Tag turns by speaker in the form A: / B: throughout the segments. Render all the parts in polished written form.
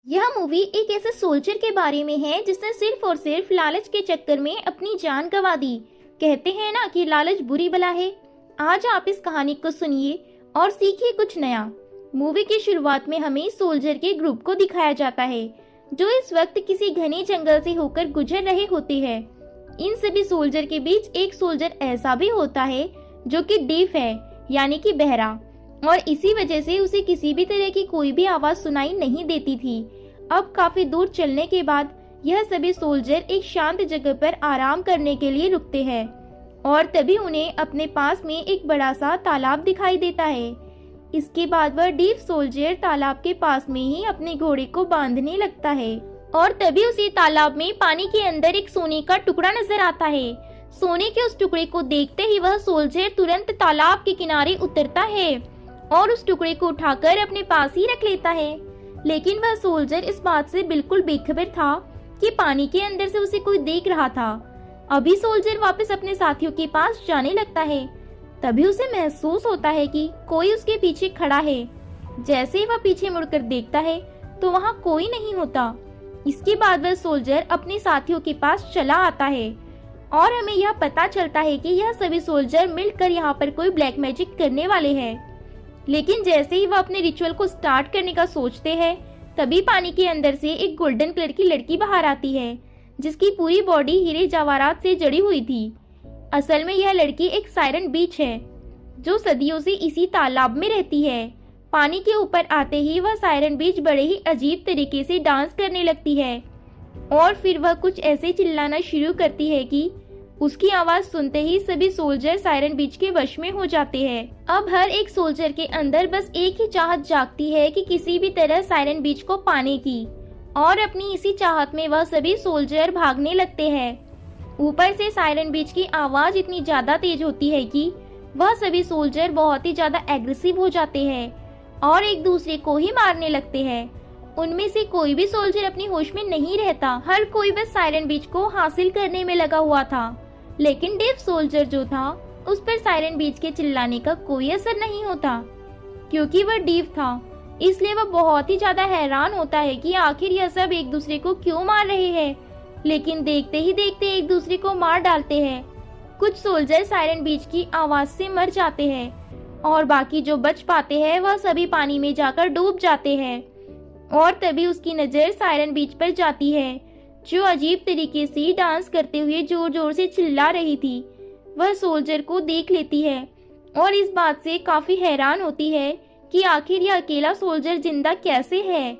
A: यह मूवी एक ऐसे सोल्जर के बारे में है जिसने सिर्फ और सिर्फ लालच के चक्कर में अपनी जान गंवा दी। कहते हैं ना कि लालच बुरी बला है। आज आप इस कहानी को सुनिए और सीखिए कुछ नया। मूवी की शुरुआत में हमें सोल्जर के ग्रुप को दिखाया जाता है जो इस वक्त किसी घने जंगल से होकर गुजर रहे होते हैं। इन सभी सोल्जर के बीच एक सोल्जर ऐसा भी होता है जो कि डीफ है, यानी कि बहरा, और इसी वजह से उसे किसी भी तरह की कोई भी आवाज सुनाई नहीं देती थी। अब काफी दूर चलने के बाद यह सभी सोल्जर एक शांत जगह पर आराम करने के लिए रुकते हैं और तभी उन्हें अपने पास में एक बड़ा सा तालाब दिखाई देता है। इसके बाद वह डीफ सोल्जर तालाब के पास में ही अपने घोड़े को बांधने लगता है और तभी उसी तालाब में पानी के अंदर एक सोने का टुकड़ा नजर आता है। सोने के उस टुकड़े को देखते ही वह सोल्जर तुरंत तालाब के किनारे उतरता है और उस टुकड़े को उठाकर अपने पास ही रख लेता है। लेकिन वह सोल्जर इस बात से बिल्कुल बेखबर था कि पानी के अंदर से उसे कोई देख रहा था। अभी सोल्जर वापस अपने साथियों के पास जाने लगता है। तभी उसे महसूस होता है कि कोई उसके पीछे खड़ा है। जैसे ही वह पीछे मुड़कर देखता है तो वहाँ कोई नहीं होता। इसके बाद वह सोल्जर अपने साथियों के पास चला आता है और हमें यह पता चलता है कि यह सभी सोल्जर मिलकर यहाँ पर कोई ब्लैक मैजिक करने वाले हैं। लेकिन जैसे ही वह अपने रिचुअल को स्टार्ट करने का सोचते हैं तभी पानी के अंदर से एक गोल्डन कलर की लड़की बाहर आती है जिसकी पूरी बॉडी हीरे जवाहरात से जड़ी हुई थी। असल में यह लड़की एक सायरन बीच है जो सदियों से इसी तालाब में रहती है। पानी के ऊपर आते ही वह सायरन बीच बड़े ही अजीब तरीके से डांस करने लगती है और फिर वह कुछ ऐसे चिल्लाना शुरू करती है कि उसकी आवाज सुनते ही सभी सोल्जर सायरन बीच के वश में हो जाते हैं। अब हर एक सोल्जर के अंदर बस एक ही चाहत जागती है कि किसी भी तरह सायरन बीच को पाने की, और अपनी इसी चाहत में वह सभी सोल्जर भागने लगते हैं। ऊपर से सायरन बीच की आवाज इतनी ज्यादा तेज होती है कि वह सभी सोल्जर बहुत ही ज्यादा एग्रेसिव हो जाते हैं और एक दूसरे को ही मारने लगते हैं। उनमें से कोई भी सोल्जर अपनी होश में नहीं रहता। हर कोई बस सायरन बीच को हासिल करने में लगा हुआ था। लेकिन डीफ सोल्जर जो था उस पर सायरन बीच के चिल्लाने का कोई असर नहीं होता। क्योंकि वह डीफ था इसलिए वह बहुत ही ज्यादा हैरान होता है कि आखिर यह सब एक दूसरे को क्यों मार रहे हैं। लेकिन देखते ही देखते एक दूसरे को मार डालते हैं। कुछ सोल्जर सायरन बीच की आवाज से मर जाते हैं और बाकी जो बच पाते हैं वह सभी पानी में जाकर डूब जाते हैं। और तभी उसकी नजर सायरन बीच पर जाती है जो अजीब तरीके से डांस करते हुए जोर जोर से चिल्ला रही थी। वह सोल्जर को देख लेती है और इस बात से काफी हैरान होती है कि आखिर यह अकेला सोल्जर जिंदा कैसे है।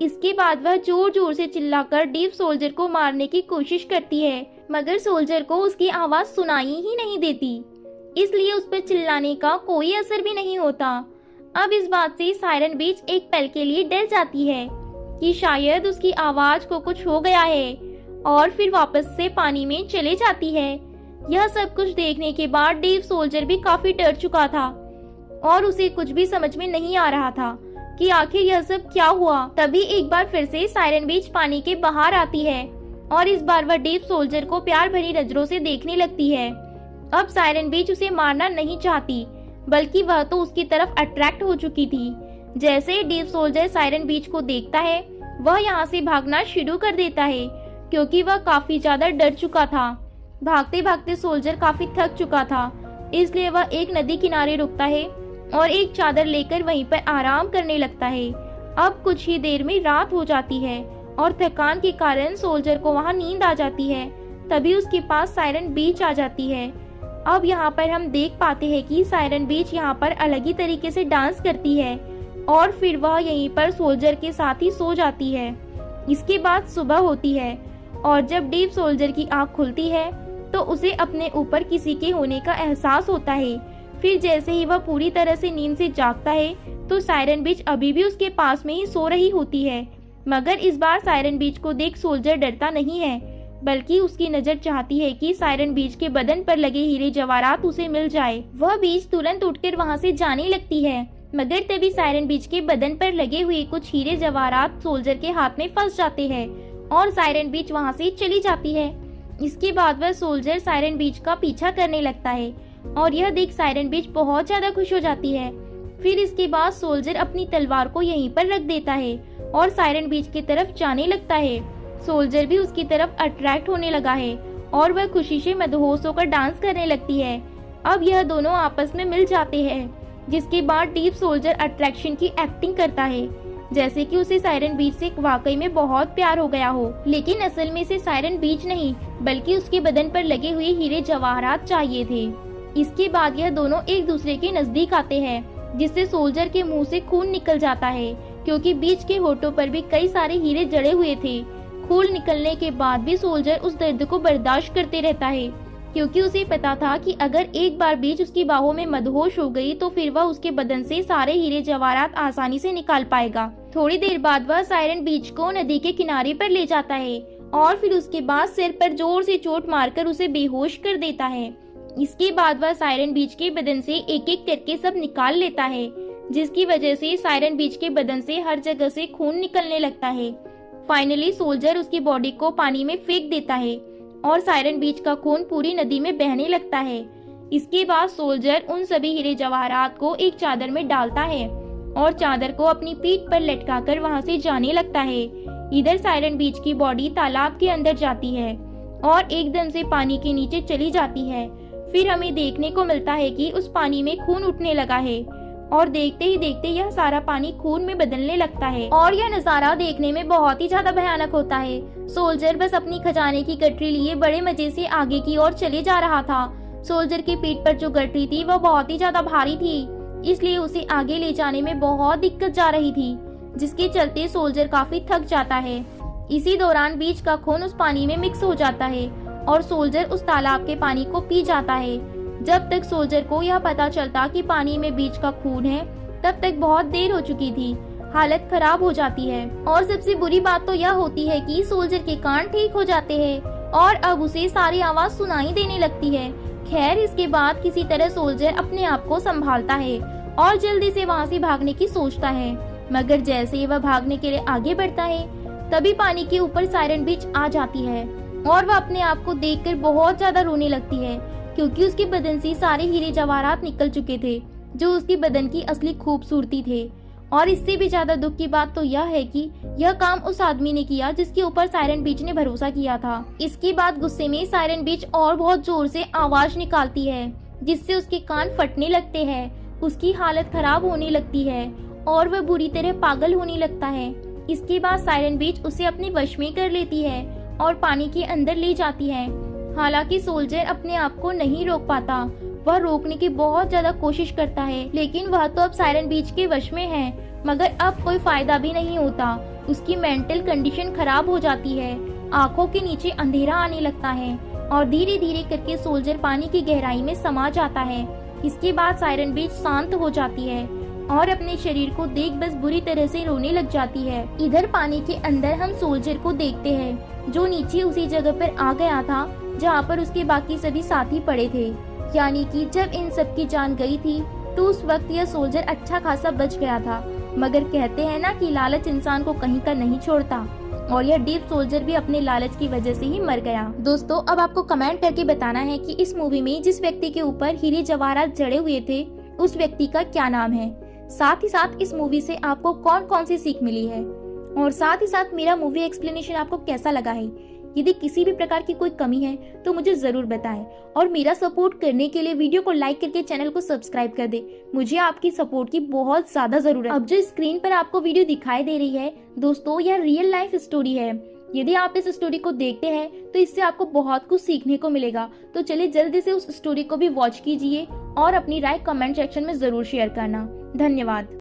A: इसके बाद वह जोर जोर से चिल्लाकर डीफ सोल्जर को मारने की कोशिश करती है, मगर सोल्जर को उसकी आवाज सुनाई ही नहीं देती, इसलिए उस पर चिल्लाने का कोई असर भी नहीं होता। अब इस बात से सायरन बीच एक पल के लिए डर जाती है कि शायद उसकी आवाज को कुछ हो गया है और फिर वापस से पानी में चले जाती है। यह सब कुछ देखने के बाद डीफ सोल्जर भी काफी डर चुका था और उसे कुछ भी समझ में नहीं आ रहा था कि आखिर यह सब क्या हुआ। तभी एक बार फिर से सायरन बीच पानी के बाहर आती है और इस बार वह डीफ सोल्जर को प्यार भरी नजरों से देखने लगती है। अब सायरन बीच उसे मारना नहीं चाहती बल्कि वह तो उसकी तरफ अट्रैक्ट हो चुकी थी। जैसे ही डीफ सोल्जर सायरन बीच को देखता है वह यहाँ से भागना शुरू कर देता है क्योंकि वह काफी ज्यादा डर चुका था। भागते भागते सोल्जर काफी थक चुका था, इसलिए वह एक नदी किनारे रुकता है और एक चादर लेकर वहीं पर आराम करने लगता है। अब कुछ ही देर में रात हो जाती है और थकान के कारण सोल्जर को वहाँ नींद आ जाती है। तभी उसके पास सायरन बीच आ जाती है। अब यहाँ पर हम देख पाते हैं कि सायरन बीच यहाँ पर अलग ही तरीके से डांस करती है और फिर वह यहीं पर सोल्जर के साथ ही सो जाती है। इसके बाद सुबह होती है और जब डीफ सोल्जर की आंख खुलती है तो उसे अपने ऊपर किसी के होने का एहसास होता है। फिर जैसे ही वह पूरी तरह से नींद से जागता है तो सायरन बीच अभी भी उसके पास में ही सो रही होती है, मगर इस बार सायरन बीच को देख सोल्जर डरता नहीं है बल्कि उसकी नजर चाहती है कि सायरन बीच के बदन पर लगे हीरे जवाहरात उसे मिल जाए। वह बीच तुरंत उठकर वहाँ से जाने लगती है, मगर तभी सायरन बीच के बदन पर लगे हुए कुछ हीरे जवाहरात सोल्जर के हाथ में फंस जाते हैं और सायरन बीच वहाँ से चली जाती है। इसके बाद वह सोल्जर सायरन बीच का पीछा करने लगता है और यह देख सायरन बीच बहुत ज्यादा खुश हो जाती है। फिर इसके बाद सोल्जर अपनी तलवार को यहीं पर रख देता है और सायरन बीच की तरफ जाने लगता है। सोल्जर भी उसकी तरफ अट्रैक्ट होने लगा है और वह खुशी से मदहोश होकर डांस करने लगती है। अब यह दोनों आपस में मिल जाते हैं, जिसके बाद डीप सोल्जर अट्रैक्शन की एक्टिंग करता है जैसे कि उसे सायरन बीच से वाकई में बहुत प्यार हो गया हो। लेकिन असल में इसे सायरन बीच नहीं बल्कि उसके बदन पर लगे हुए हीरे जवाहरात चाहिए थे। इसके बाद यह दोनों एक दूसरे के नजदीक आते हैं, जिससे सोल्जर के मुंह से खून निकल जाता है क्योंकि बीच के होठों पर भी कई सारे हीरे जड़े हुए थे। खून निकलने के बाद भी सोल्जर उस दर्द को बर्दाश्त करते रहता है क्योंकि उसे पता था कि अगर एक बार बीच उसकी बाहों में मदहोश हो गई तो फिर वह उसके बदन से सारे हीरे जवाहरात आसानी से निकाल पाएगा। थोड़ी देर बाद वह सायरन बीच को नदी के किनारे पर ले जाता है और फिर उसके बाद सिर पर जोर से चोट मारकर उसे बेहोश कर देता है। इसके बाद वह सायरन बीच के बदन से एक एक करके सब निकाल लेता है, जिसकी वजह से सायरन बीच के बदन से हर जगह से खून निकलने लगता है। फाइनली सोल्जर उसकी बॉडी को पानी में फेंक देता है और सायरन बीच का खून पूरी नदी में बहने लगता है। इसके बाद सोल्जर उन सभी हीरे जवाहरात को एक चादर में डालता है और चादर को अपनी पीठ पर लटकाकर वहां से जाने लगता है। इधर सायरन बीच की बॉडी तालाब के अंदर जाती है और एकदम से पानी के नीचे चली जाती है। फिर हमें देखने को मिलता है कि उस पानी में खून उठने लगा है और देखते ही देखते यह सारा पानी खून में बदलने लगता है और यह नजारा देखने में बहुत ही ज्यादा भयानक होता है। सोल्जर बस अपनी खजाने की गठरी लिए बड़े मजे से आगे की ओर चले जा रहा था। सोल्जर की पीठ पर जो गठरी थी वह बहुत ही ज्यादा भारी थी, इसलिए उसे आगे ले जाने में बहुत दिक्कत जा रही थी, जिसके चलते सोल्जर काफी थक जाता है। इसी दौरान बीच का खून उस पानी में मिक्स हो जाता है और सोल्जर उस तालाब के पानी को पी जाता है। जब तक सोल्जर को यह पता चलता कि पानी में बीच का खून है, तब तक बहुत देर हो चुकी थी। हालत खराब हो जाती है और सबसे बुरी बात तो यह होती है कि सोल्जर के कान ठीक हो जाते हैं और अब उसे सारी आवाज सुनाई देने लगती है। खैर, इसके बाद किसी तरह सोल्जर अपने आप को संभालता है और जल्दी से वहाँ से भागने की सोचता है, मगर जैसे ही वह भागने के लिए आगे बढ़ता है तभी पानी के ऊपर सायरन बीच आ जाती है और वह अपने आप को देखकर बहुत ज्यादा रोने लगती है क्योंकि उसके बदन से सारे हीरे जवाहरात निकल चुके थे जो उसकी बदन की असली खूबसूरती थे। और इससे भी ज्यादा दुख की बात तो यह है कि यह काम उस आदमी ने किया जिसके ऊपर सायरन बीच ने भरोसा किया था। इसके बाद गुस्से में सायरन बीच और बहुत जोर से आवाज निकालती है, जिससे उसके कान फटने लगते हैं, उसकी हालत खराब होने लगती है और वह बुरी तरह पागल होने लगता है। इसके बाद सायरन बीच उसे अपने वश में कर लेती है और पानी के अंदर ले जाती है। हालांकि सोल्जर अपने आप को नहीं रोक पाता, वह रोकने की बहुत ज्यादा कोशिश करता है, लेकिन वह तो अब सायरन बीच के वश में है, मगर अब कोई फायदा भी नहीं होता। उसकी मेंटल कंडीशन खराब हो जाती है, आंखों के नीचे अंधेरा आने लगता है और धीरे धीरे करके सोल्जर पानी की गहराई में समा जाता है। इसके बाद सायरन बीच शांत हो जाती है और अपने शरीर को देख बस बुरी तरह से रोने लग जाती है। इधर पानी के अंदर हम सोल्जर को देखते हैं जो नीचे उसी जगह पर आ गया था जहाँ पर उसके बाकी सभी साथी पड़े थे, यानी कि जब इन सब की जान गई थी तो उस वक्त यह सोल्जर अच्छा खासा बच गया था। मगर कहते हैं ना कि लालच इंसान को कहीं का नहीं छोड़ता, और यह डीप सोल्जर भी अपने लालच की वजह से ही मर गया। दोस्तों, अब आपको कमेंट करके बताना है कि इस मूवी में जिस व्यक्ति के ऊपर हीरे जवाहरात जड़े हुए थे उस व्यक्ति का क्या नाम है। साथ ही साथ इस मूवी से आपको कौन कौन सी सीख मिली है, और साथ ही साथ मेरा मूवी एक्सप्लेनेशन आपको कैसा लगा है। यदि किसी भी प्रकार की कोई कमी है तो मुझे जरूर बताएं, और मेरा सपोर्ट करने के लिए वीडियो को लाइक करके चैनल को सब्सक्राइब कर दे। मुझे आपकी सपोर्ट की बहुत ज्यादा जरूरत है। अब जो स्क्रीन पर आपको वीडियो दिखाई दे रही है दोस्तों, यह रियल लाइफ स्टोरी है। यदि आप इस स्टोरी को देखते हैं तो इससे आपको बहुत कुछ सीखने को मिलेगा। तो चलिए जल्दी से उस स्टोरी को भी वॉच कीजिए और अपनी राय कमेंट सेक्शन में जरूर शेयर करना। धन्यवाद।